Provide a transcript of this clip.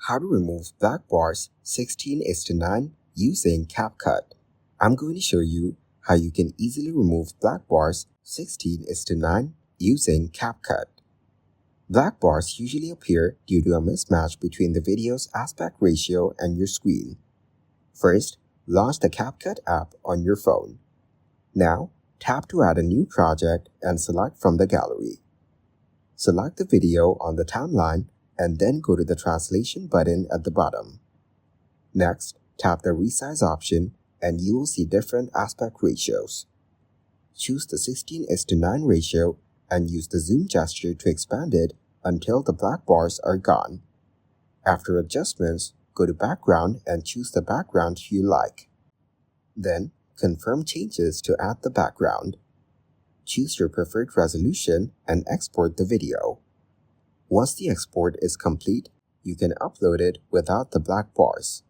How to remove black bars 16:9 using CapCut. I'm going to show you how you can easily remove black bars 16:9 using CapCut. Black bars usually appear due to a mismatch between the video's aspect ratio and your screen. First, launch the CapCut app on your phone. Now, tap to add a new project and select from the gallery. Select the video on the timeline and then go to the translation button at the bottom. Next, tap the resize option and you will see different aspect ratios. Choose the 16:9 ratio and use the zoom gesture to expand it until the black bars are gone. After adjustments, go to background and choose the background you like. Then, confirm changes to add the background. Choose your preferred resolution and export the video. Once the export is complete, you can upload it without the black bars.